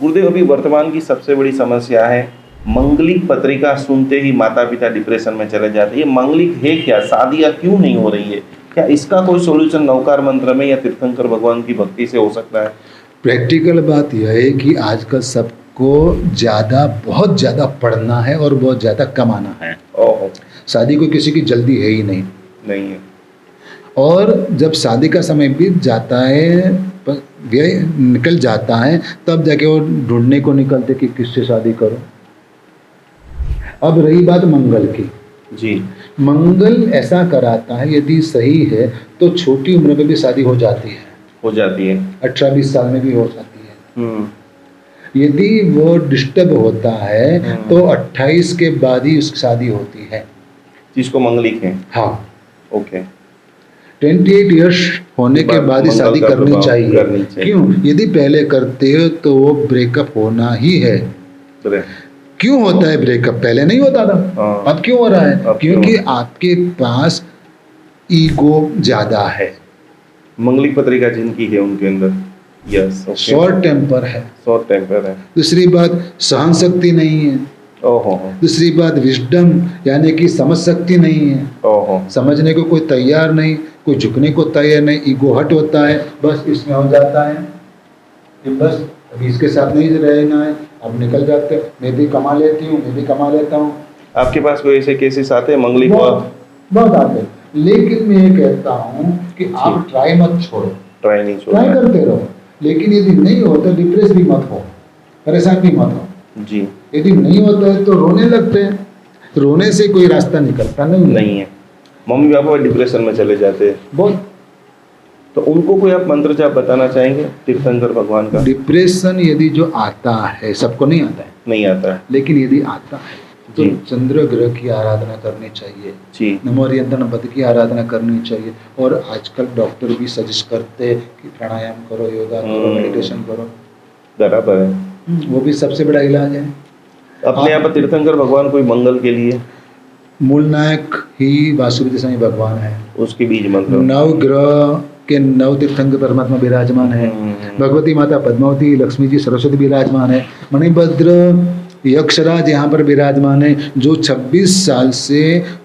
गुरुदेव, अभी वर्तमान की सबसे बड़ी समस्या है मंगलिक पत्रिका सुनते ही माता पिता डिप्रेशन में चले जाते हैं। ये मंगलिक है क्या? शादियाँ क्यों नहीं हो रही है? क्या इसका कोई सोल्यूशन नवकार मंत्र में या तीर्थंकर भगवान की भक्ति से हो सकता है? प्रैक्टिकल बात यह है कि आजकल सबको बहुत ज़्यादा पढ़ना है और बहुत ज़्यादा कमाना है। ओहो, शादी को किसी की जल्दी है ही नहीं। नहीं है। और जब शादी का समय बीत जाता है, व्यय निकल जाता है, तब जाके वो ढूंढने को निकलते कि किससे शादी करो। अब रही बात मंगल की। जी, मंगल ऐसा कराता है, यदि सही है तो छोटी उम्र में भी शादी हो जाती है, हो जाती है। 18-20 साल में भी हो जाती है। हम्म। यदि वो डिस्टर्ब होता है तो 28 के बाद ही उसकी शादी होती है, जिसको मंगलिक है। हाँ, ओके। 28 इयर्स होने के बाद ही मंगल शादी का करनी प्रभाव चाहिए। करनी चाहिए। क्यों? यदि पहले करते हो तो वो ब्रेकअप होना ही है। क्यों होता है ब्रेकअप? पहले नहीं होता था, हाँ। अब क्यों हो रहा है? अब क्यों? क्योंकि आपके पास ईगो ज्यादा है, मंगलिक पत्रिका जिनकी है उनके अंदर, यस, शॉर्ट टेम्पर है। शॉर्ट टेम्पर है। दूसरी बात, सहन शक्ति नहीं है। ओहो, दूसरी बात, विजडम यानी कि समझ शक्ति नहीं है। ओहो, समझने को कोई तैयार नहीं, कोई झुकने को तैयार नहीं, ईगो हट होता है, बस इसमें हो जाता है कि बस अभी इसके साथ नहीं रहना है, अब निकल जाते हैं, मैं भी कमा लेती हूँ, मैं भी कमा लेता हूँ। आपके पास कोई ऐसे केसेस आते हैं मंगलिक? बहुत आते हैं। लेकिन मैं ये कहता हूँ कि आप ट्राई मत छोड़ो, ट्राई नहीं छोड़ना ट्राई है। करते रहो। लेकिन यदि नहीं हो तो डिप्रेस भी मत हो, परेशान भी मत हो। जी, यदि नहीं होता है तो रोने लगते हैं, रोने से कोई रास्ता निकलता नहीं है। मम्मी पापा डिप्रेशन में चले जाते हैं बहुत। तो उनको कोई आप मंत्र जाप बताना चाहेंगे तीर्थंकर भगवान का? डिप्रेशन यदि जो आता है, सबको नहीं आता है, नहीं आता है। लेकिन यदि आता है तो जी। चंद्र ग्रह की आराधना करनी चाहिए, जी, नमो यंत्र पद की आराधना करनी चाहिए। और आजकल डॉक्टर भी सजेस्ट करते हैं कि प्राणायाम करो, योगा करो, मेडिटेशन करो। बराबर है। वो भी सबसे बड़ा इलाज है। अपने यहाँ पर तीर्थंकर भगवान कोई मंगल के लिए मूल नायक ही वासुदेव स्वामी भगवान है। उसके बीज मंत्र, नव ग्रह के 9 तीर्थंकर परमात्मा विराजमान है। भगवती माता पद्मावती, लक्ष्मी जी, सरस्वती विराजमान है। मणिभद्र यक्षराज यहाँ पर विराजमान है, जो 26 साल से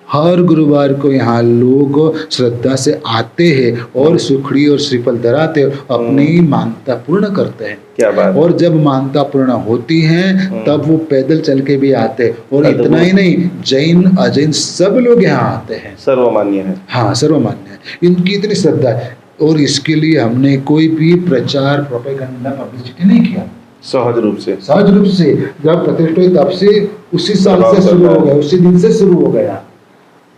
हर गुरुवार को यहाँ लोग श्रद्धा से आते हैं और सुखड़ी और श्रीफल धराते हैं, अपनी मानता पूर्ण करते हैं। क्या बात। और जब मानता पूर्ण होती है तब वो पैदल चल के भी आते हैं। और इतना ही नहीं, जैन अजैन सब लोग यहाँ आते हैं। सर्वमान्य है। हाँ, सर्वमान्य है। इनकी इतनी श्रद्धा है और इसके लिए हमने कोई भी प्रचार, प्रोपेगेंडा, पब्लिसिटी नहीं किया। सहज रूप से जब प्रतिष्ठित हुई तब से उसी साल से शुरू हो गया, उसी दिन से शुरू हो गया।